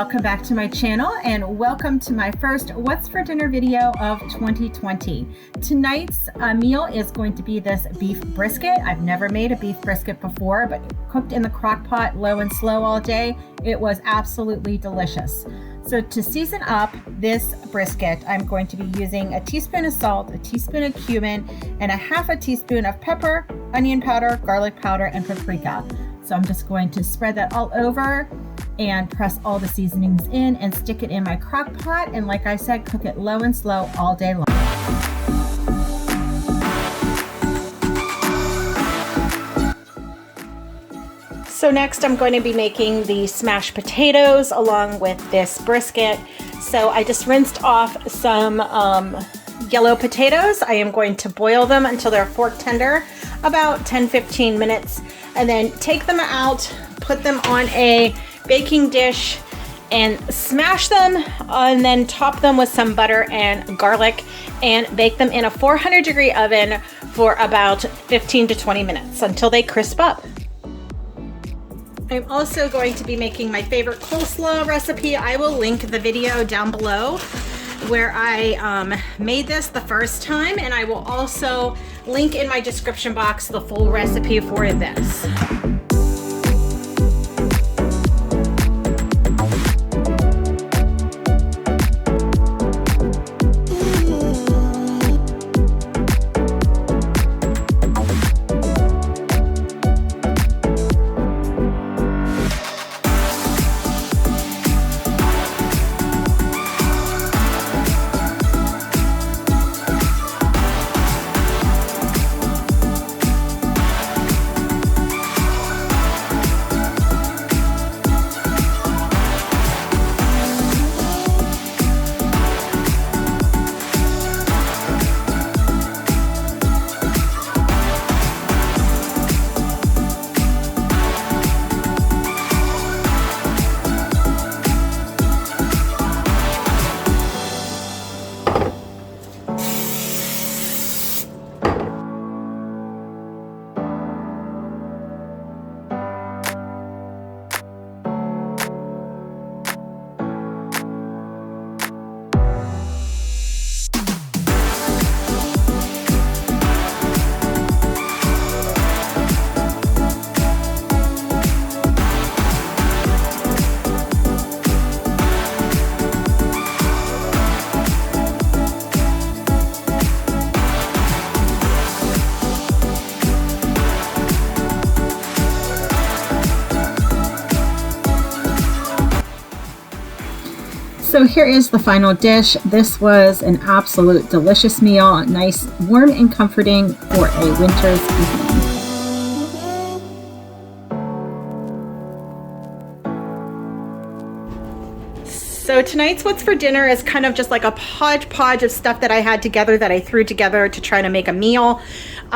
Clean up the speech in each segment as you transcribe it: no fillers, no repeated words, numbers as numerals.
welcome back to my channel and welcome to my first What's for Dinner video of 2020. Tonight's meal is going to be this beef brisket. I've never made a beef brisket before, but cooked in the crock pot low and slow all day, it was absolutely delicious. So to season up this brisket, I'm going to be using a teaspoon of salt, a teaspoon of cumin, and a half a teaspoon of pepper, onion powder, garlic powder, and paprika. So I'm just going to spread that all over and press all the seasonings in and stick it in my crock pot. And like I said, cook it low and slow all day long. So next I'm going to be making the smashed potatoes along with this brisket. So I just rinsed off some yellow potatoes. I am going to boil them until they're fork tender, about 10-15 minutes, and then take them out, put them on a baking dish and smash them, and then top them with some butter and garlic and bake them in a 400-degree oven for about 15 to 20 minutes until they crisp up. I'm also going to be making my favorite coleslaw recipe. I will link the video down below where I made this the first time, and I will also link in my description box the full recipe for this. So here is the final dish. This was an absolute delicious meal, nice, warm and comforting for a winter's evening. So tonight's What's for Dinner is kind of just like a hodgepodge of stuff that I had together that I threw together to try to make a meal.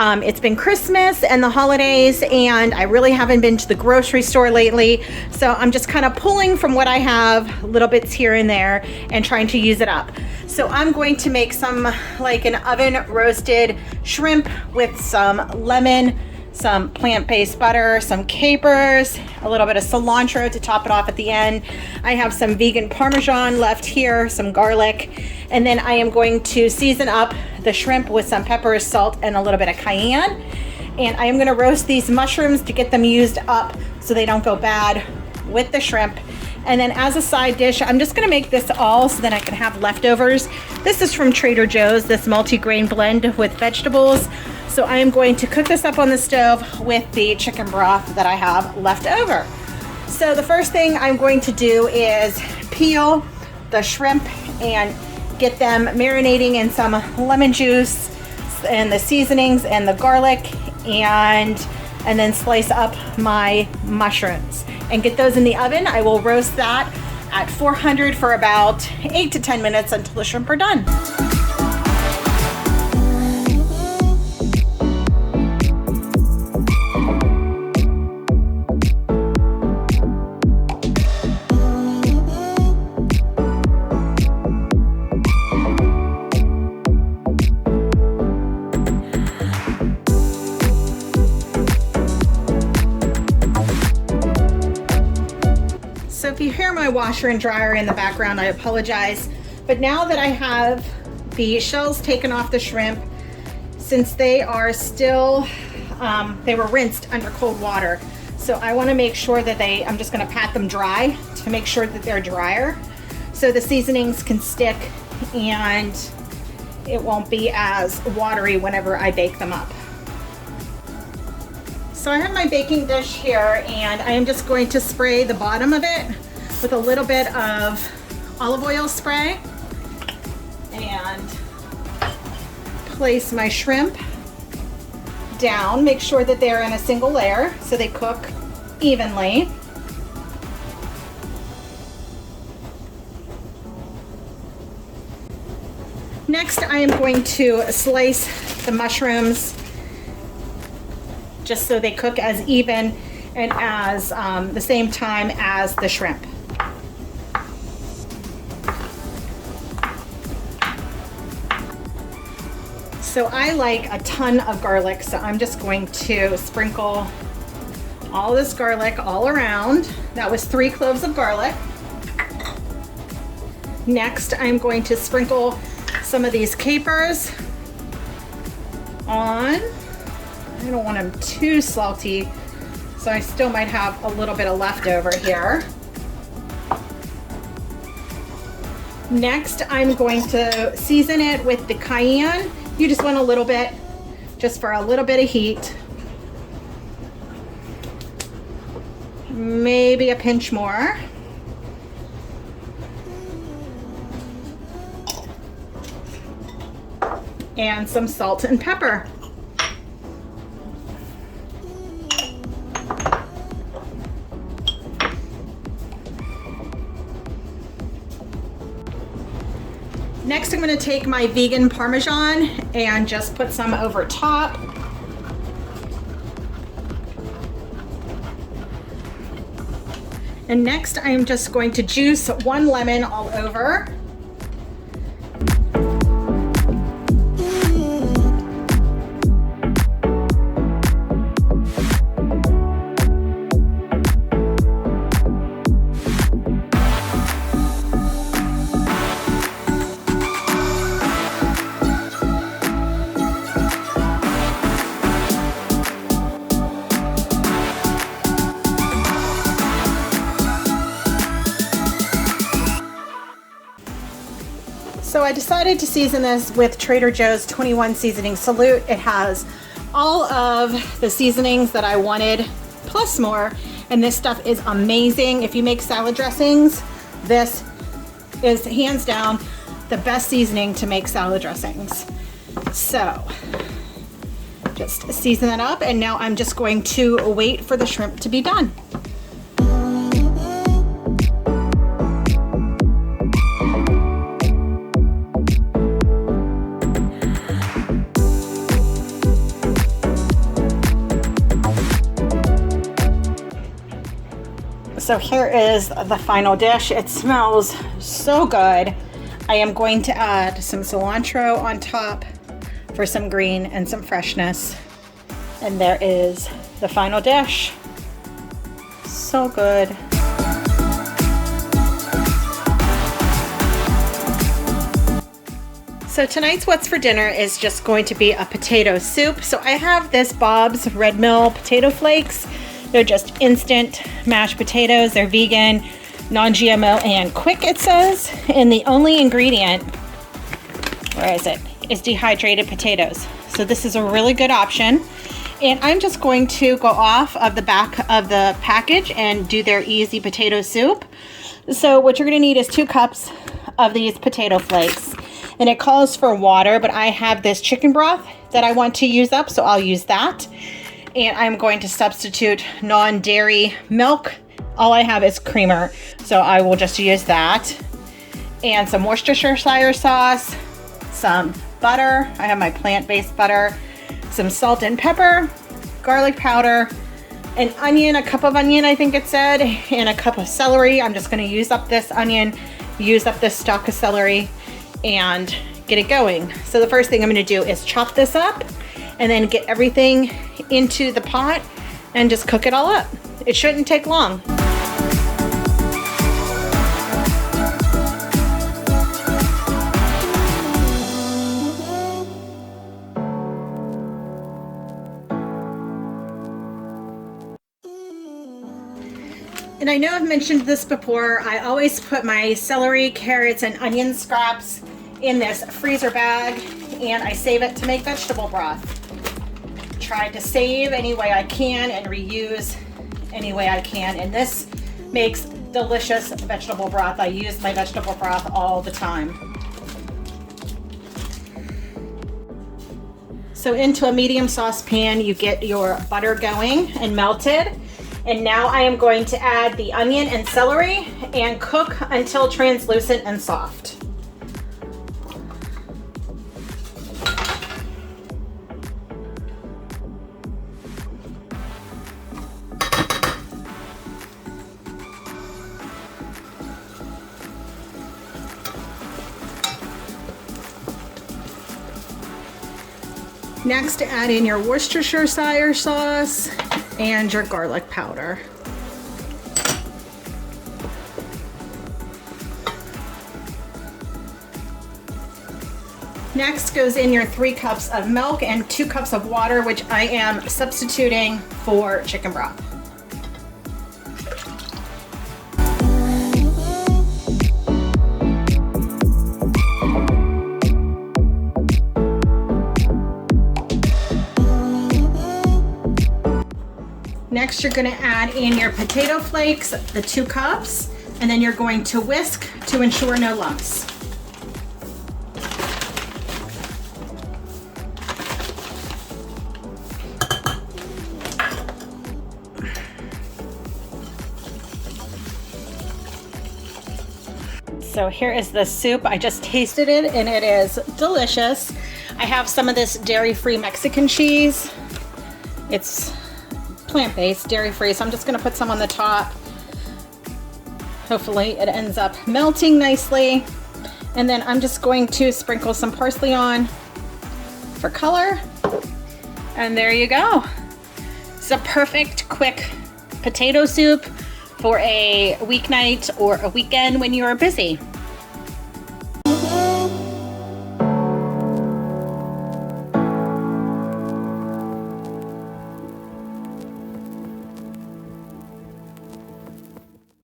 It's been Christmas and the holidays, and I really haven't been to the grocery store lately. So I'm just kind of pulling from what I have, little bits here and there, and trying to use it up. So I'm going to make some like an oven roasted shrimp with some lemon, some plant-based butter, some capers, a little bit of cilantro to top it off at the end. I have some vegan Parmesan left here, some garlic, and then I am going to season up the shrimp with some pepper, salt, and a little bit of cayenne. And I am going to roast these mushrooms to get them used up so they don't go bad with the shrimp. And then as a side dish, I'm just going to make this all so that I can have leftovers. This is from Trader Joe's, this multi-grain blend with vegetables. So I am going to cook this up on the stove with the chicken broth that I have left over. So the first thing I'm going to do is peel the shrimp and get them marinating in some lemon juice and the seasonings and the garlic, and then slice up my mushrooms and get those in the oven. I will roast that at 400 for about 8 to 10 minutes until the shrimp are done. washer and dryer in the background. I apologize. But now that I have the shells taken off the shrimp, since they are still, they were rinsed under cold water. So I want to make sure that I'm just going to pat them dry to make sure that they're drier so the seasonings can stick and it won't be as watery whenever I bake them up. So I have my baking dish here and I am just going to spray the bottom of it with a little bit of olive oil spray and place my shrimp down. Make sure that they're in a single layer so they cook evenly. Next, I am going to slice the mushrooms just so they cook as even and as the same time as the shrimp. So I like a ton of garlic, so I'm just going to sprinkle all this garlic all around. That was 3 cloves of garlic. Next, I'm going to sprinkle some of these capers on. I don't want them too salty, so I still might have a little bit of leftover here. Next, I'm going to season it with the cayenne. You just want a little bit, just for a little bit of heat. Maybe a pinch more. And some salt and pepper. Next, I'm going to take my vegan Parmesan and just put some over top. And next, I'm just going to juice 1 lemon all over. So I decided to season this with Trader Joe's 21 Seasoning Salute. It has all of the seasonings that I wanted, plus more, and this stuff is amazing. If you make salad dressings, this is hands down the best seasoning to make salad dressings. So just season that up, and now I'm just going to wait for the shrimp to be done. So here is the final dish. It smells so good. I am going to add some cilantro on top for some green and some freshness. And there is the final dish. So good. So tonight's what's for dinner is just going to be a potato soup. So I have this Bob's Red Mill potato flakes. They're just instant mashed potatoes. They're vegan, non-GMO, and quick, it says. And the only ingredient, where is it, is dehydrated potatoes. So this is a really good option. And I'm just going to go off of the back of the package and do their easy potato soup. So what you're gonna need is 2 cups of these potato flakes. And it calls for water, but I have this chicken broth that I want to use up, so I'll use that. And I'm going to substitute non-dairy milk. All I have is creamer, so I will just use that. And some Worcestershire sauce, some butter. I have my plant-based butter, some salt and pepper, garlic powder, an onion, a cup of onion, I think it said, and a cup of celery. I'm just going to use up this onion, use up this stalk of celery, and get it going. So the first thing I'm going to do is chop this up and then get everything into the pot and just cook it all up. It shouldn't take long. And I know I've mentioned this before, I always put my celery, carrots, and onion scraps in this freezer bag, and I save it to make vegetable broth. Try to save any way I can and reuse any way I can, and this makes delicious vegetable broth. I use my vegetable broth all the time. So into a medium saucepan, you get your butter going and melted. And now I am going to add the onion and celery and cook until translucent and soft. Next, add in your Worcestershire sauce and your garlic powder. Next goes in your 3 cups of milk and 2 cups of water, which I am substituting for chicken broth. Next, you're going to add in your potato flakes, the 2 cups, and then you're going to whisk to ensure no lumps. So here is the soup. I just tasted it and it is delicious. I have some of this dairy-free Mexican cheese. It's plant-based, dairy-free, so I'm just going to put some on the top. Hopefully it ends up melting nicely. And then I'm just going to sprinkle some parsley on for color. And there you go. It's a perfect, quick potato soup for a weeknight or a weekend when you are busy.